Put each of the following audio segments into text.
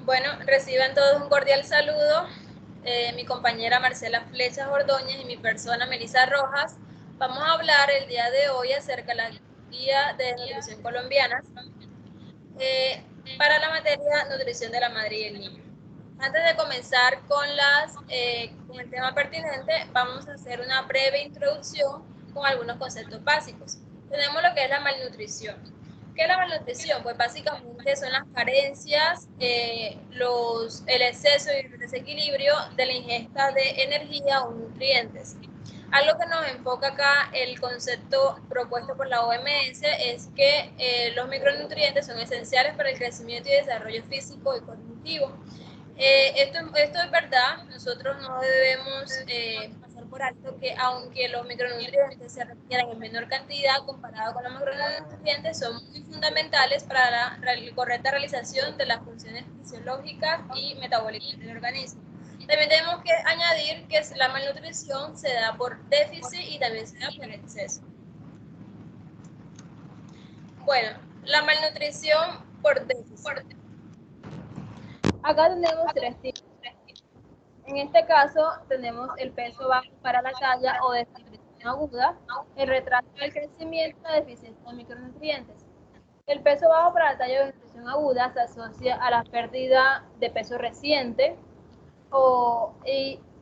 Bueno, reciban todos un cordial saludo. Mi compañera Marcela Flechas Ordóñez y mi persona Melissa Rojas. Vamos a hablar el día de hoy acerca de la guía de nutrición colombiana para la materia nutrición de la madre y el niño. Antes de comenzar con el tema pertinente, vamos a hacer una breve introducción con algunos conceptos básicos. Tenemos lo que es la malnutrición. ¿Qué es la malnutrición? Pues básicamente son las carencias, el exceso y el desequilibrio de la ingesta de energía o nutrientes. Algo que nos enfoca acá el concepto propuesto por la OMS es que los micronutrientes son esenciales para el crecimiento y desarrollo físico y cognitivo. Esto es verdad, nosotros no debemos pasar por alto que aunque los micronutrientes se requieran en menor cantidad comparado con los macronutrientes, son muy fundamentales para la correcta realización de las funciones fisiológicas y metabólicas del organismo. También tenemos que añadir que la malnutrición se da por déficit y también se da por exceso. Bueno, la malnutrición por déficit. Acá tenemos tres tipos. En este caso tenemos el peso bajo para la talla o desnutrición aguda, el retraso del crecimiento y la deficiencia de micronutrientes. El peso bajo para la talla o desnutrición aguda se asocia a la pérdida de peso reciente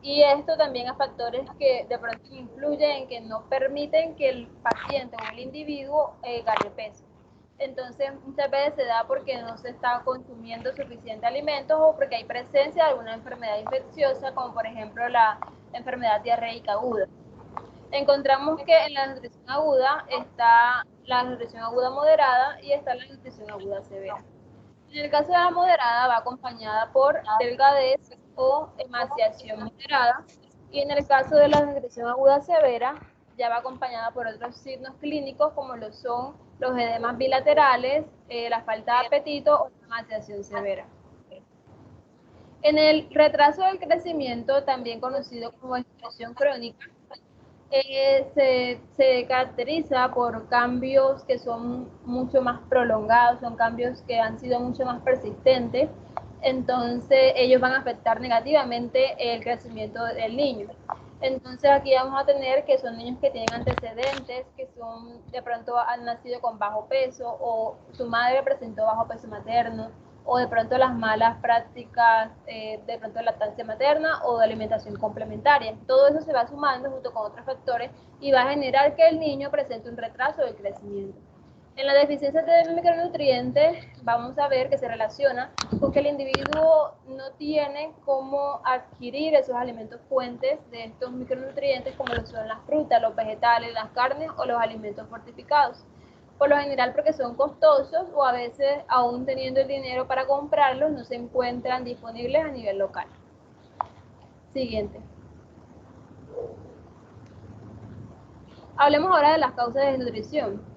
y esto también a factores que de pronto influyen en que no permiten que el paciente o el individuo gane peso. Entonces, muchas veces se da porque no se está consumiendo suficiente alimentos o porque hay presencia de alguna enfermedad infecciosa, como por ejemplo la enfermedad diarreica aguda. Encontramos que en la nutrición aguda está la nutrición aguda moderada y está la nutrición aguda severa. En el caso de la moderada va acompañada por delgadez o emaciación moderada, y en el caso de la nutrición aguda severa ya va acompañada por otros signos clínicos como lo son los edemas bilaterales, la falta de apetito o la emaciación severa. En el retraso del crecimiento, también conocido como desnutrición crónica, se caracteriza por cambios que son mucho más prolongados, son cambios que han sido mucho más persistentes, entonces ellos van a afectar negativamente el crecimiento del niño. Entonces aquí vamos a tener que son niños que tienen antecedentes, que son de pronto han nacido con bajo peso o su madre presentó bajo peso materno, o de pronto las malas prácticas de pronto de lactancia materna o de alimentación complementaria. Todo eso se va sumando junto con otros factores y va a generar que el niño presente un retraso del crecimiento. En la deficiencia de micronutrientes vamos a ver que se relaciona con que el individuo no tiene cómo adquirir esos alimentos fuentes de estos micronutrientes como lo son las frutas, los vegetales, las carnes o los alimentos fortificados. Por lo general porque son costosos o a veces aún teniendo el dinero para comprarlos no se encuentran disponibles a nivel local. Siguiente. Hablemos ahora de las causas de desnutrición.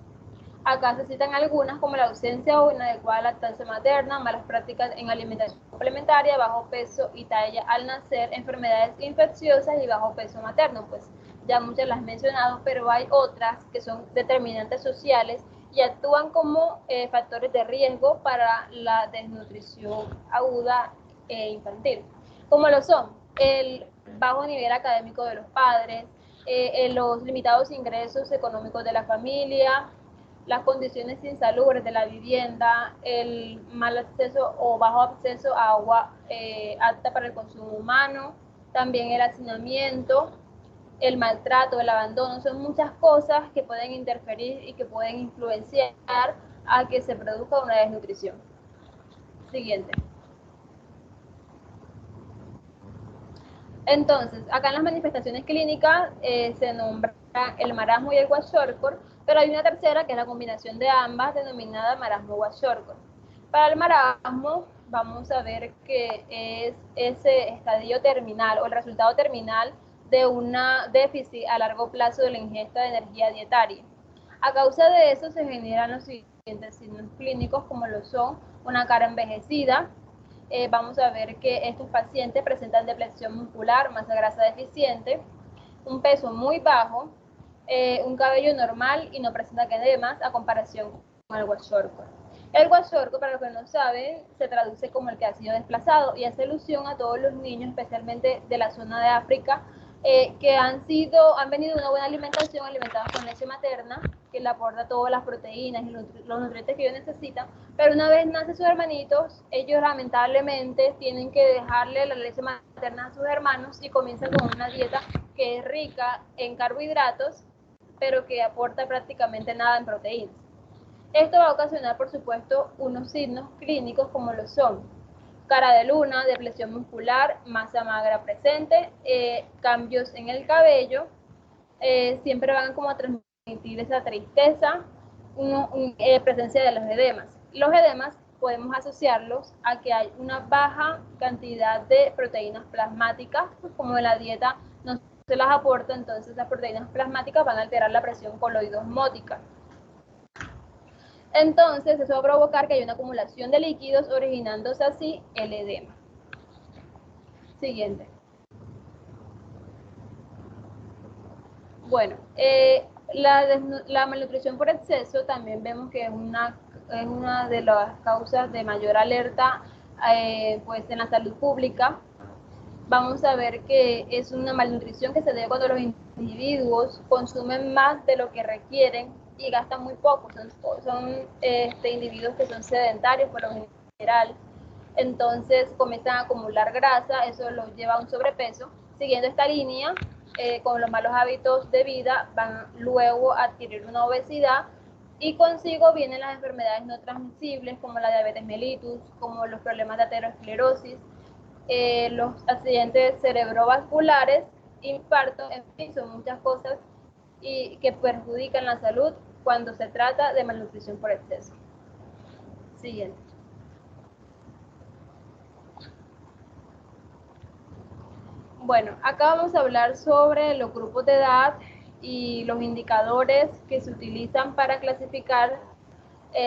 Acá se citan algunas como la ausencia o inadecuada lactancia materna, malas prácticas en alimentación complementaria, bajo peso y talla al nacer, enfermedades infecciosas y bajo peso materno. Pues ya muchas las he mencionado, pero hay otras que son determinantes sociales y actúan como factores de riesgo para la desnutrición aguda e infantil, como lo son el bajo nivel académico de los padres, los limitados ingresos económicos de la familia, las condiciones insalubres de la vivienda, el mal acceso o bajo acceso a agua apta para el consumo humano, también el hacinamiento, el maltrato, el abandono, son muchas cosas que pueden interferir y que pueden influenciar a que se produzca una desnutrición. Siguiente. Entonces, acá en las manifestaciones clínicas se nombra el marasmo y el kwashiorkor, pero hay una tercera que es la combinación de ambas, denominada marasmo-kwashiorkor. Para el marasmo, vamos a ver que es ese estadio terminal o el resultado terminal de un déficit a largo plazo de la ingesta de energía dietaria. A causa de eso se generan los siguientes signos clínicos, como lo son una cara envejecida. Vamos a ver que estos pacientes presentan depresión muscular, masa grasa deficiente, un peso muy bajo, un cabello normal y no presenta edemas a comparación con el kwashiorkor. El Kwashiorkor, para los que no saben, se traduce como el que ha sido desplazado y hace alusión a todos los niños, especialmente de la zona de África, que han venido de una buena alimentación, alimentados con leche materna, que le aporta todas las proteínas y los nutrientes que ellos necesitan, pero una vez nacen sus hermanitos, ellos lamentablemente tienen que dejarle la leche materna a sus hermanos y comienzan con una dieta que es rica en carbohidratos, pero que aporta prácticamente nada en proteínas. Esto va a ocasionar, por supuesto, unos signos clínicos como lo son cara de luna, depresión muscular, masa magra presente, cambios en el cabello, siempre van como a transmitir esa tristeza, presencia de los edemas. Los edemas podemos asociarlos a que hay una baja cantidad de proteínas plasmáticas, pues como en la dieta no se las aporta, entonces las proteínas plasmáticas van a alterar la presión coloidosmótica. Entonces eso va a provocar que haya una acumulación de líquidos, originándose así el edema. Siguiente. Bueno, la malnutrición por exceso también vemos que es una de las causas de mayor alerta pues en la salud pública. Vamos a ver que es una malnutrición que se debe cuando los individuos consumen más de lo que requieren y gastan muy poco. Son individuos que son sedentarios por lo general, entonces comienzan a acumular grasa, eso los lleva a un sobrepeso. Siguiendo esta línea, con los malos hábitos de vida, van luego a adquirir una obesidad y consigo vienen las enfermedades no transmisibles como la diabetes mellitus, como los problemas de aterosclerosis, los accidentes cerebrovasculares, infarto, en fin, son muchas cosas y que perjudican la salud cuando se trata de malnutrición por exceso. Siguiente. Bueno, acá vamos a hablar sobre los grupos de edad y los indicadores que se utilizan para clasificar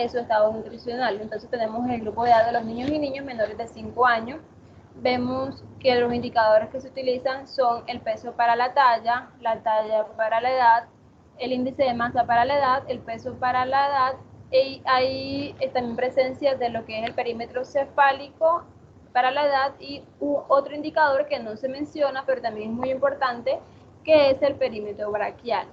su estado nutricional. Entonces tenemos el grupo de edad de los niños y niñas menores de 5 años. Vemos que los indicadores que se utilizan son el peso para la talla para la edad, el índice de masa para la edad, el peso para la edad, y hay también presencia de lo que es el perímetro cefálico para la edad y otro indicador que no se menciona, pero también es muy importante, que es el perímetro braquial.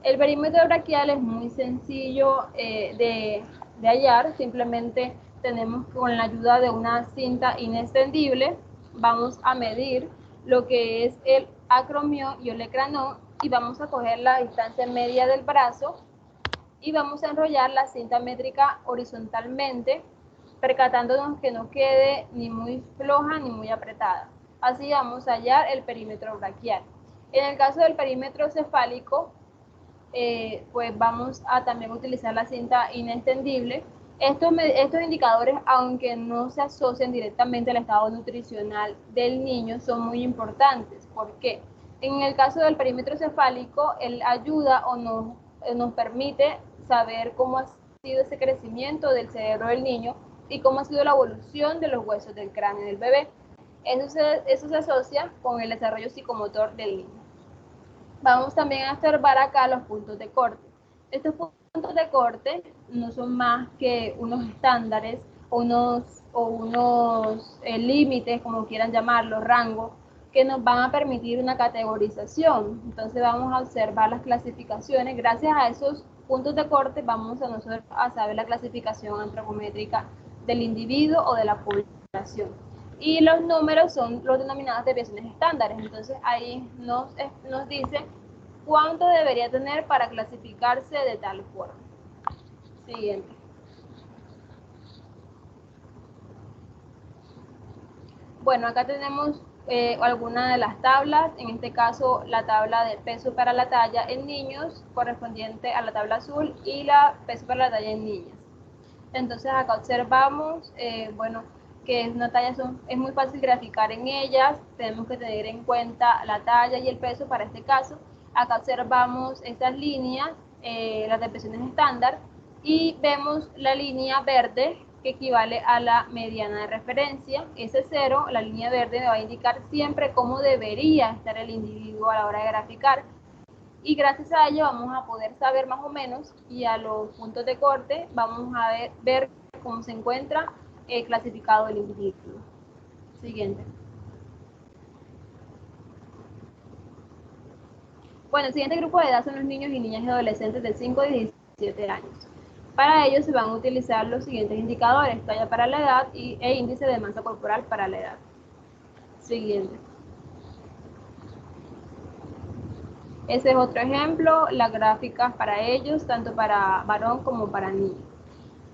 El perímetro braquial es muy sencillo de hallar, simplemente tenemos con la ayuda de una cinta inextendible, vamos a medir lo que es el acromión y el ecranón y vamos a coger la distancia media del brazo y vamos a enrollar la cinta métrica horizontalmente, percatándonos que no quede ni muy floja ni muy apretada. Así vamos a hallar el perímetro braquial. En el caso del perímetro cefálico, pues vamos a también utilizar la cinta inextendible. Estos indicadores, aunque no se asocian directamente al estado nutricional del niño, son muy importantes. ¿Por qué? En el caso del perímetro cefálico, él ayuda o nos permite saber cómo ha sido ese crecimiento del cerebro del niño y cómo ha sido la evolución de los huesos del cráneo del bebé. Eso se asocia con el desarrollo psicomotor del niño. Vamos también a observar acá los puntos de corte. Estos puntos de corte no son más que unos estándares o unos límites, como quieran llamarlo, rangos, que nos van a permitir una categorización. Entonces vamos a observar las clasificaciones. Gracias a esos puntos de corte vamos a nosotros a saber la clasificación antropométrica del individuo o de la población. Y los números son los denominados desviaciones estándares. Entonces ahí nos dice cuánto debería tener para clasificarse de tal forma. Siguiente. Bueno, acá tenemos algunas de las tablas, en este caso la tabla de peso para la talla en niños, correspondiente a la tabla azul, y la peso para la talla en niñas. Entonces acá observamos, bueno, que es una talla, es muy fácil graficar en ellas, tenemos que tener en cuenta la talla y el peso para este caso. Acá observamos estas líneas, las depresiones estándar, y vemos la línea verde que equivale a la mediana de referencia. Ese 0, la línea verde, me va a indicar siempre cómo debería estar el individuo a la hora de graficar. y gracias a ello vamos a poder saber más o menos, y a los puntos de corte vamos a ver cómo se encuentra clasificado el individuo. Siguiente. Bueno, el siguiente grupo de edad son los niños y niñas y adolescentes de 5 a 17 años. Para ello se van a utilizar los siguientes indicadores: talla para la edad e índice de masa corporal para la edad. Siguiente. Ese es otro ejemplo, las gráficas para ellos, tanto para varón como para niña.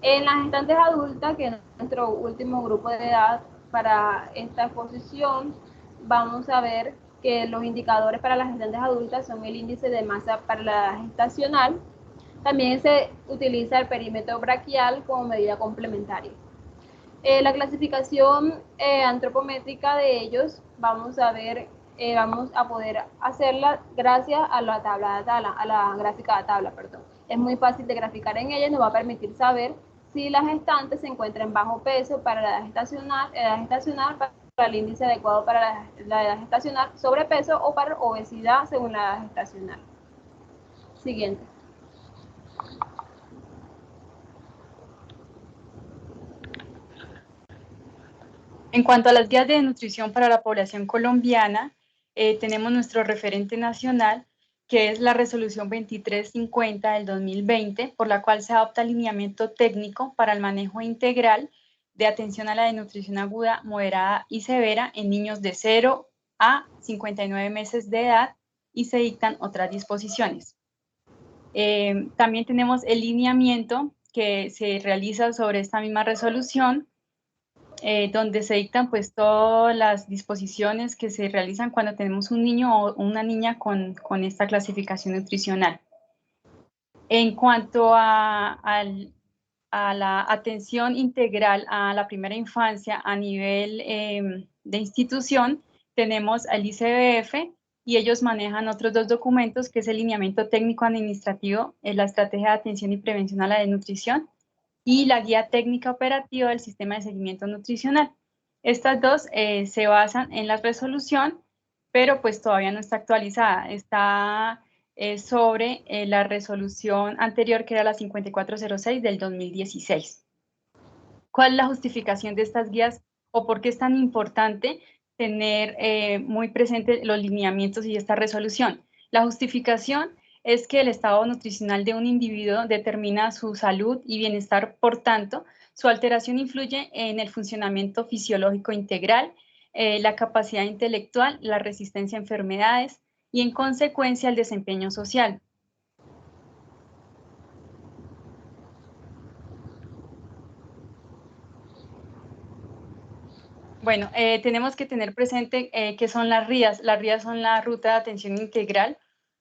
En las gestantes adultas, que es nuestro último grupo de edad para esta exposición, vamos a ver que los indicadores para las gestantes adultas son el índice de masa para la edad gestacional. También se utiliza el perímetro braquial como medida complementaria. La clasificación antropométrica de ellos vamos a poder hacerla gracias a la gráfica de tabla, perdón. Es muy fácil de graficar en ella y nos va a permitir saber si la gestante se encuentra en bajo peso para la edad gestacional para el índice adecuado para la edad gestacional, sobrepeso o para obesidad según la edad gestacional. Siguiente. En cuanto a las guías de nutrición para la población colombiana, tenemos nuestro referente nacional, que es la Resolución 2350 del 2020, por la cual se adopta alineamiento técnico para el manejo integral de atención a la desnutrición aguda, moderada y severa en niños de 0 a 59 meses de edad, y se dictan otras disposiciones. También tenemos el lineamiento que se realiza sobre esta misma resolución, donde se dictan pues todas las disposiciones que se realizan cuando tenemos un niño o una niña con esta clasificación nutricional. En cuanto a la atención integral a la primera infancia a nivel de institución, tenemos al ICBF, y ellos manejan otros dos documentos, que es el lineamiento técnico administrativo, la estrategia de atención y prevención a la desnutrición, y la guía técnica operativa del sistema de seguimiento nutricional. Estas dos se basan en la resolución, pero pues todavía no está actualizada. Está sobre la resolución anterior, que era la 5406 del 2016. ¿Cuál es la justificación de estas guías o por qué es tan importante tener muy presente los lineamientos y esta resolución? La justificación es que el estado nutricional de un individuo determina su salud y bienestar. Por tanto, su alteración influye en el funcionamiento fisiológico integral, la capacidad intelectual, la resistencia a enfermedades y, en consecuencia, el desempeño social. Bueno, tenemos que tener presente qué son las RIAs. Las RIAs son la ruta de atención integral.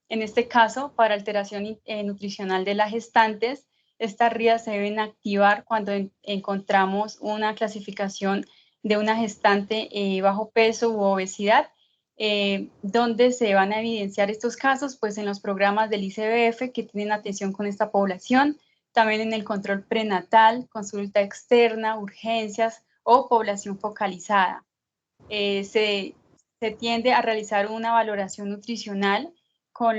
En este caso, para alteración nutricional de las gestantes, estas RIAs se deben activar cuando encontramos una clasificación de una gestante bajo peso u obesidad. ¿Dónde se van a evidenciar estos casos? Pues en los programas del ICBF que tienen atención con esta población, también en el control prenatal, consulta externa, urgencias o población focalizada. Se tiende a realizar una valoración nutricional con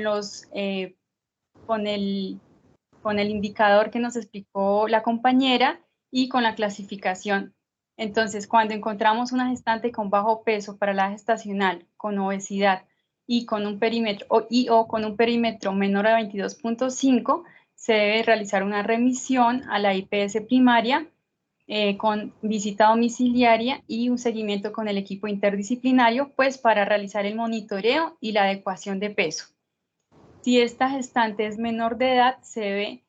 el indicador que nos explicó la compañera y con la clasificación. Entonces, cuando encontramos una gestante con bajo peso para la gestacional, con obesidad y con un perímetro o con un perímetro menor a 22.5, se debe realizar una remisión a la IPS primaria con visita domiciliaria y un seguimiento con el equipo interdisciplinario, pues para realizar el monitoreo y la adecuación de peso. Si esta gestante es menor de edad, se debe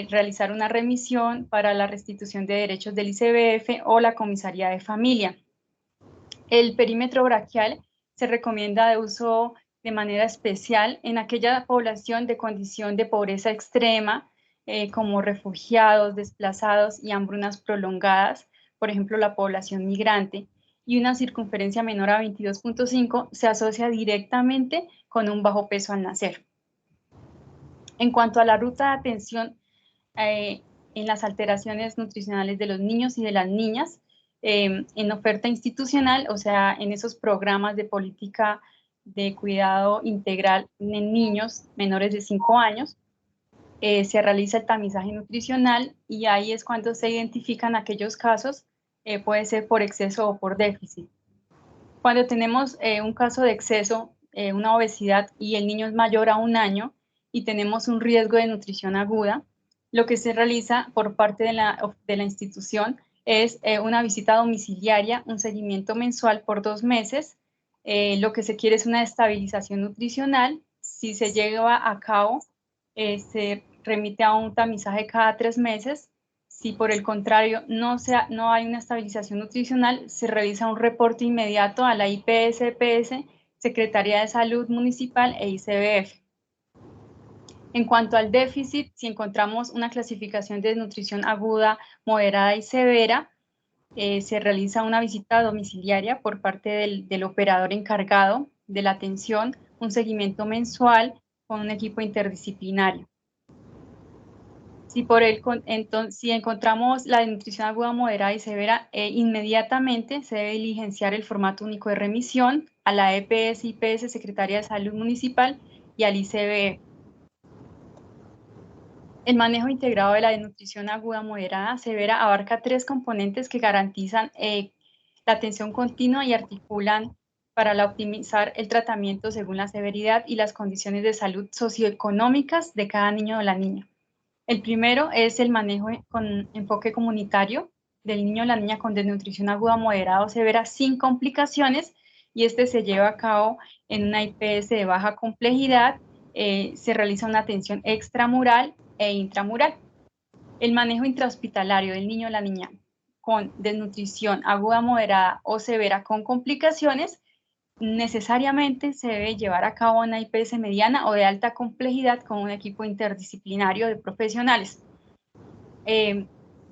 realizar una remisión para la restitución de derechos del ICBF o la comisaría de familia. El perímetro braquial se recomienda de uso de manera especial en aquella población de condición de pobreza extrema, como refugiados, desplazados y hambrunas prolongadas, por ejemplo, la población migrante, y una circunferencia menor a 22.5 se asocia directamente con un bajo peso al nacer. En cuanto a la ruta de atención en las alteraciones nutricionales de los niños y de las niñas, en oferta institucional, o sea, en esos programas de política de cuidado integral en niños menores de 5 años. Se realiza el tamizaje nutricional y ahí es cuando se identifican aquellos casos, puede ser por exceso o por déficit. Cuando tenemos un caso de exceso, una obesidad y el niño es mayor a 1 año y tenemos un riesgo de nutrición aguda, lo que se realiza por parte de la institución es una visita domiciliaria, un seguimiento mensual por 2 meses. Lo que se quiere es una estabilización nutricional. Si se lleva a cabo, se remite a un tamizaje cada 3 meses. Si por el contrario no hay una estabilización nutricional, se realiza un reporte inmediato a la IPS-EPS, Secretaría de Salud Municipal e ICBF. En cuanto al déficit, si encontramos una clasificación de desnutrición aguda, moderada y severa, se realiza una visita domiciliaria por parte del operador encargado de la atención, un seguimiento mensual con un equipo interdisciplinario. Si encontramos la desnutrición aguda, moderada y severa, inmediatamente se debe diligenciar el formato único de remisión a la EPS, IPS, Secretaría de Salud Municipal y al ICBF. El manejo integrado de la desnutrición aguda, moderada, severa abarca 3 componentes que garantizan la atención continua y articulan para optimizar el tratamiento según la severidad y las condiciones de salud socioeconómicas de cada niño o la niña. El primero es el manejo con enfoque comunitario del niño o la niña con desnutrición aguda, moderada o severa sin complicaciones, y este se lleva a cabo en una IPS de baja complejidad. Se realiza una atención extramural e intramural. El manejo intrahospitalario del niño o la niña con desnutrición aguda, moderada o severa con complicaciones necesariamente se debe llevar a cabo una IPS mediana o de alta complejidad con un equipo interdisciplinario de profesionales.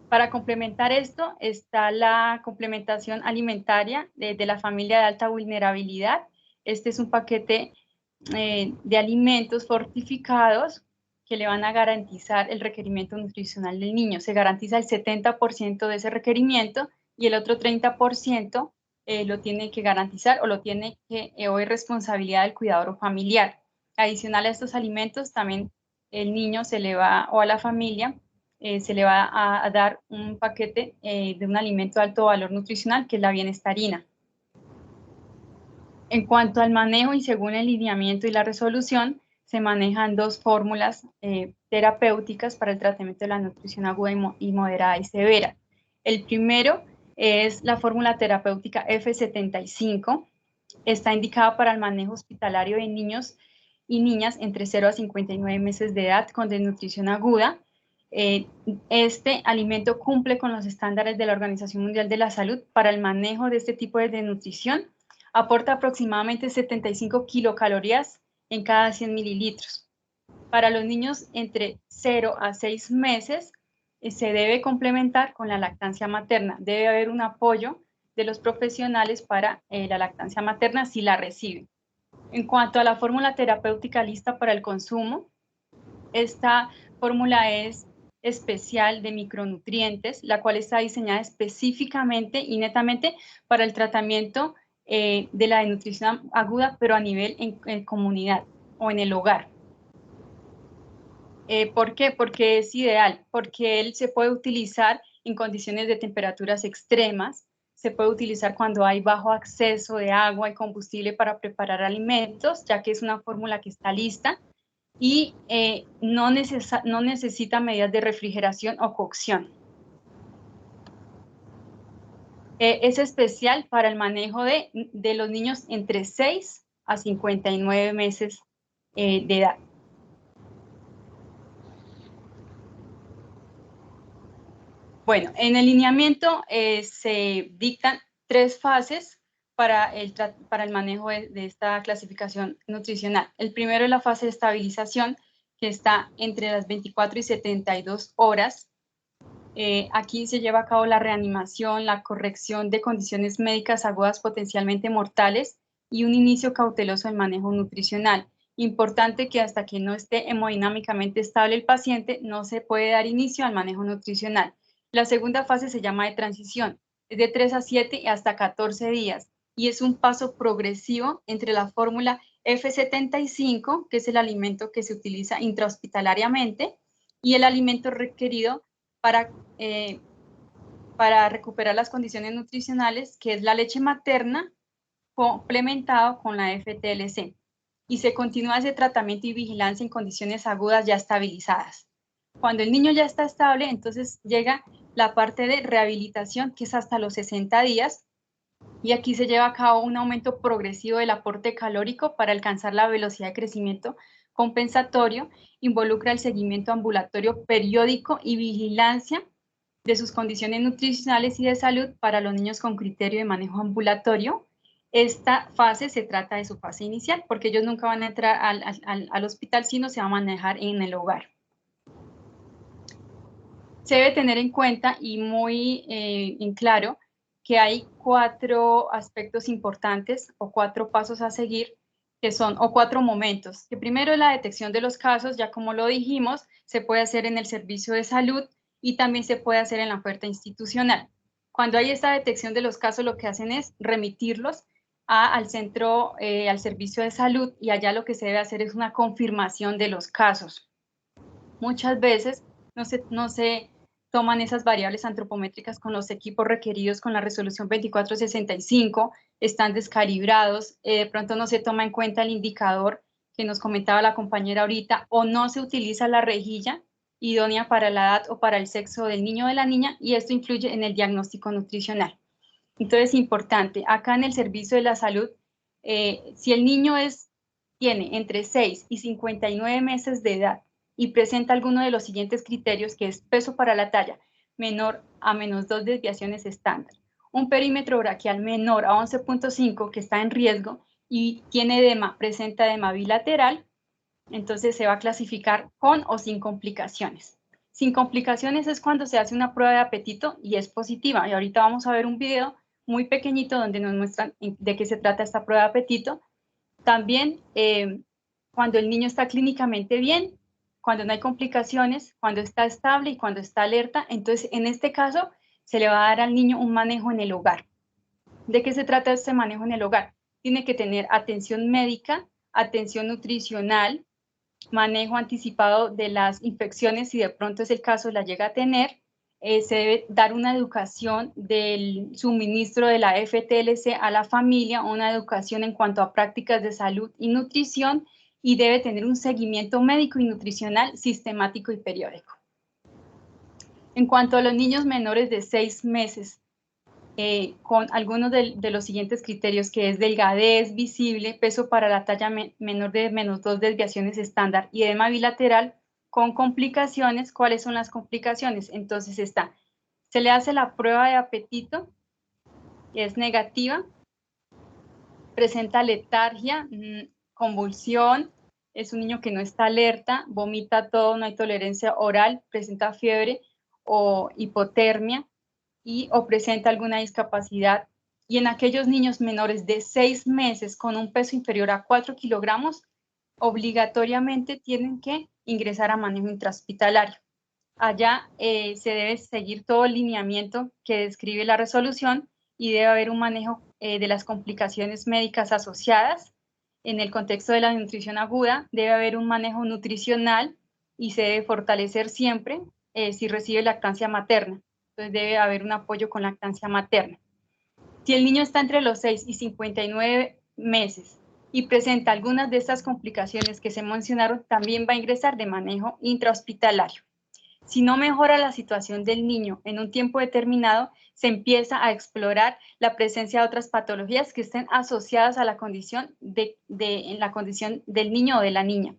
Para complementar esto está la complementación alimentaria de la familia de alta vulnerabilidad. Este es un paquete de alimentos fortificados que le van a garantizar el requerimiento nutricional del niño. Se garantiza el 70% de ese requerimiento y el otro 30% lo tiene que garantizar o o es responsabilidad del cuidador familiar. Adicional a estos alimentos, también el niño o a la familia se le va a dar un paquete de un alimento de alto valor nutricional, que es la bienestarina. En cuanto al manejo y según el lineamiento y la resolución, se manejan 2 fórmulas terapéuticas para el tratamiento de la nutrición aguda y moderada y severa. El primero es la fórmula terapéutica F75. Está indicada para el manejo hospitalario de niños y niñas entre 0 a 59 meses de edad con desnutrición aguda. Este alimento cumple con los estándares de la Organización Mundial de la Salud para el manejo de este tipo de desnutrición. Aporta aproximadamente 75 kilocalorías en cada 100 mililitros. Para los niños entre 0 a 6 meses, se debe complementar con la lactancia materna. Debe haber un apoyo de los profesionales para la lactancia materna si la reciben. En cuanto a la fórmula terapéutica lista para el consumo, esta fórmula es especial de micronutrientes, la cual está diseñada específicamente y netamente para el tratamiento de la desnutrición aguda, pero a nivel en comunidad o en el hogar. ¿Por qué? Porque es ideal, porque él se puede utilizar en condiciones de temperaturas extremas, se puede utilizar cuando hay bajo acceso de agua y combustible para preparar alimentos, ya que es una fórmula que está lista y no necesita medidas de refrigeración o cocción. Es especial para el manejo de los niños entre 6 a 59 meses de edad. Bueno, en el lineamiento se dictan 3 fases para el manejo de esta clasificación nutricional. El primero es la fase de estabilización, que está entre las 24 y 72 horas. Aquí se lleva a cabo la reanimación, la corrección de condiciones médicas agudas potencialmente mortales y un inicio cauteloso del manejo nutricional. Importante que hasta que no esté hemodinámicamente estable el paciente, no se puede dar inicio al manejo nutricional. La segunda fase se llama de transición, es de 3 a 7 y hasta 14 días. y es un paso progresivo entre la fórmula F75, que es el alimento que se utiliza intrahospitalariamente, y el alimento requerido para recuperar las condiciones nutricionales, que es la leche materna complementado con la FTLC. Y se continúa ese tratamiento y vigilancia en condiciones agudas ya estabilizadas. Cuando el niño ya está estable, entonces llega la parte de rehabilitación, que es hasta los 60 días, y aquí se lleva a cabo un aumento progresivo del aporte calórico para alcanzar la velocidad de crecimiento compensatorio, involucra el seguimiento ambulatorio periódico y vigilancia de sus condiciones nutricionales y de salud para los niños con criterio de manejo ambulatorio. Esta fase se trata de su fase inicial, porque ellos nunca van a entrar al hospital, sino se va a manejar en el hogar. Se debe tener en cuenta y muy en claro que hay 4 aspectos importantes o 4 pasos a seguir, que son, o 4 momentos. Que primero es la detección de los casos, ya como lo dijimos, se puede hacer en el servicio de salud y también se puede hacer en la oferta institucional. Cuando hay esta detección de los casos, lo que hacen es remitirlos al centro, al servicio de salud, y allá lo que se debe hacer es una confirmación de los casos. Muchas veces no se toman esas variables antropométricas con los equipos requeridos con la resolución 2465, están descalibrados, de pronto no se toma en cuenta el indicador que nos comentaba la compañera ahorita, o no se utiliza la rejilla idónea para la edad o para el sexo del niño o de la niña, y esto influye en el diagnóstico nutricional. Entonces, importante, acá en el servicio de la salud, si el niño tiene entre 6 y 59 meses de edad y presenta alguno de los siguientes criterios, que es peso para la talla menor a menos 2 desviaciones estándar, un perímetro braquial menor a 11.5, que está en riesgo, y tiene edema, presenta edema bilateral, entonces se va a clasificar con o sin complicaciones. Sin complicaciones es cuando se hace una prueba de apetito y es positiva, y ahorita vamos a ver un video muy pequeñito donde nos muestran de qué se trata esta prueba de apetito. También cuando el niño está clínicamente bien, cuando no hay complicaciones, cuando está estable y cuando está alerta, entonces en este caso se le va a dar al niño un manejo en el hogar. ¿De qué se trata este manejo en el hogar? Tiene que tener atención médica, atención nutricional, manejo anticipado de las infecciones, si de pronto es el caso, la llega a tener. Se debe dar una educación del suministro de la FTLC a la familia, una educación en cuanto a prácticas de salud y nutrición, y debe tener un seguimiento médico y nutricional sistemático y periódico. En cuanto a los niños menores de 6 meses, con algunos de los siguientes criterios, que es delgadez visible, peso para la talla menor de menos 2 desviaciones estándar y edema bilateral, con complicaciones. ¿Cuáles son las complicaciones? Entonces se le hace la prueba de apetito, es negativa, presenta letargia, convulsión, es un niño que no está alerta, vomita todo, no hay tolerancia oral, presenta fiebre o hipotermia, o presenta alguna discapacidad. Y en aquellos niños menores de 6 meses con un peso inferior a 4 kilogramos, obligatoriamente tienen que ingresar a manejo intrahospitalario. Allá se debe seguir todo el lineamiento que describe la resolución, y debe haber un manejo de las complicaciones médicas asociadas. En el contexto de la nutrición aguda, debe haber un manejo nutricional y se debe fortalecer siempre si recibe lactancia materna. Entonces debe haber un apoyo con lactancia materna. Si el niño está entre los 6 y 59 meses y presenta algunas de estas complicaciones que se mencionaron, también va a ingresar de manejo intrahospitalario. Si no mejora la situación del niño en un tiempo determinado, se empieza a explorar la presencia de otras patologías que estén asociadas a la condición, en la condición del niño o de la niña.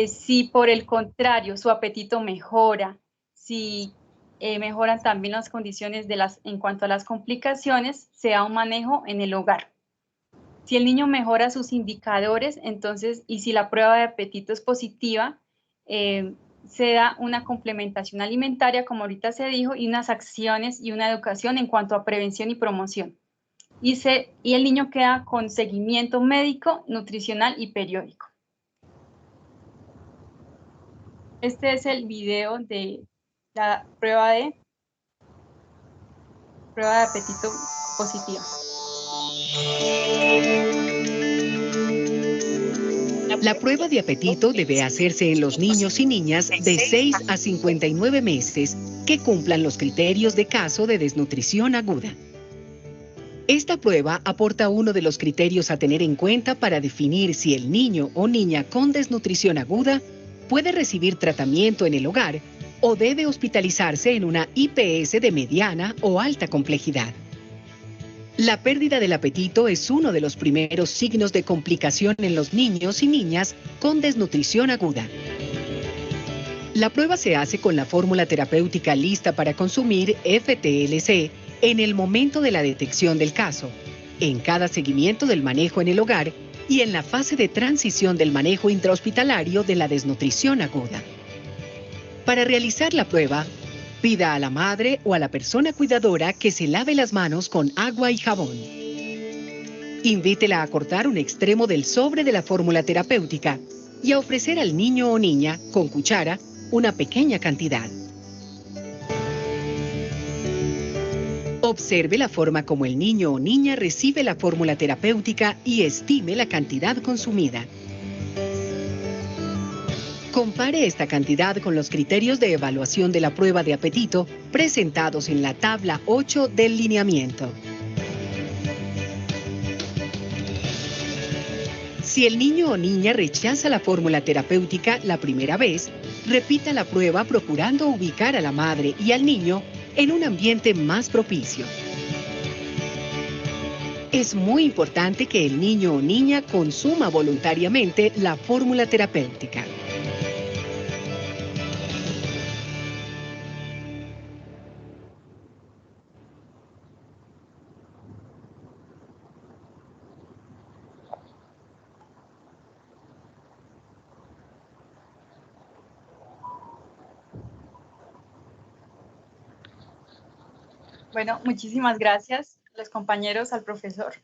Si por el contrario su apetito mejora, si mejoran también las condiciones en cuanto a las complicaciones, se da un manejo en el hogar. Si el niño mejora sus indicadores, entonces, y si la prueba de apetito es positiva, se da una complementación alimentaria, como ahorita se dijo, y unas acciones y una educación en cuanto a prevención y promoción. Y el niño queda con seguimiento médico, nutricional y periódico. Este es el video de la prueba de apetito positiva. La prueba de apetito debe hacerse en los niños y niñas de 6 a 59 meses que cumplan los criterios de caso de desnutrición aguda. Esta prueba aporta uno de los criterios a tener en cuenta para definir si el niño o niña con desnutrición aguda puede recibir tratamiento en el hogar o debe hospitalizarse en una IPS de mediana o alta complejidad. La pérdida del apetito es uno de los primeros signos de complicación en los niños y niñas con desnutrición aguda. La prueba se hace con la fórmula terapéutica lista para consumir FTLC en el momento de la detección del caso, en cada seguimiento del manejo en el hogar y en la fase de transición del manejo intrahospitalario de la desnutrición aguda. Para realizar la prueba, pida a la madre o a la persona cuidadora que se lave las manos con agua y jabón. Invítela a cortar un extremo del sobre de la fórmula terapéutica y a ofrecer al niño o niña, con cuchara, una pequeña cantidad. Observe la forma como el niño o niña recibe la fórmula terapéutica y estime la cantidad consumida. Compare esta cantidad con los criterios de evaluación de la prueba de apetito presentados en la tabla 8 del lineamiento. Si el niño o niña rechaza la fórmula terapéutica la primera vez, repita la prueba procurando ubicar a la madre y al niño en un ambiente más propicio. Es muy importante que el niño o niña consuma voluntariamente la fórmula terapéutica. Bueno, muchísimas gracias a los compañeros, al profesor.